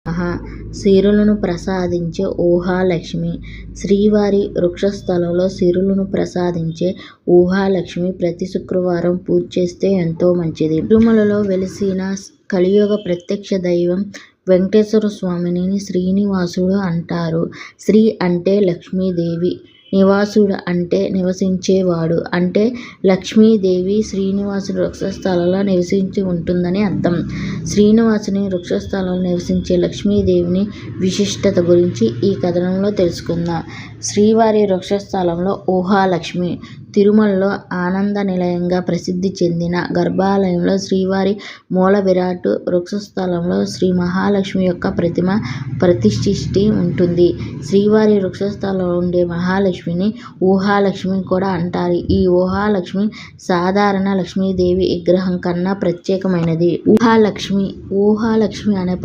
మహా సిరులను ప్రసాదించే ఊహాలక్ష్మి. శ్రీవారి వక్షస్థలంలో సిరులను ప్రసాదించే ఊహాలక్ష్మి ప్రతి శుక్రవారం పూజ చేస్తే ఎంతో మంచిది. తిరుమలలో వెలిసిన కలియుగ ప్రత్యక్ష దైవం వెంకటేశ్వర స్వామిని శ్రీనివాసుడు అంటారు. శ్రీ అంటే లక్ష్మీదేవి, నివాసుడు అంటే నివసించేవాడు. అంటే లక్ష్మీదేవి శ్రీనివాసుని వక్షస్థలంలో నివసించి ఉంటుందని అర్థం. శ్రీనివాసుని వక్షస్థలంలో నివసించే లక్ష్మీదేవిని విశిష్టత గురించి ఈ కథనంలో తెలుసుకుందాం. శ్రీవారి వక్షస్థలంలో ఊహాలక్ష్మి. తిరుమలలో ఆనంద నిలయంగా ప్రసిద్ధి చెందిన గర్భాలయంలో శ్రీవారి మూల విరాట్ వక్షస్థలంలో శ్రీ మహాలక్ష్మి యొక్క ప్రతిమ ప్రతిష్ఠించి ఉంటుంది. శ్రీవారి వక్షస్థలంలో ఉండే మహాలక్ష్మిని ఊహాలక్ష్మి కూడా అంటారు. ఈ ఊహాలక్ష్మి సాధారణ లక్ష్మీదేవి విగ్రహం కన్నా ప్రత్యేకమైనది. ఊహాలక్ష్మి అనే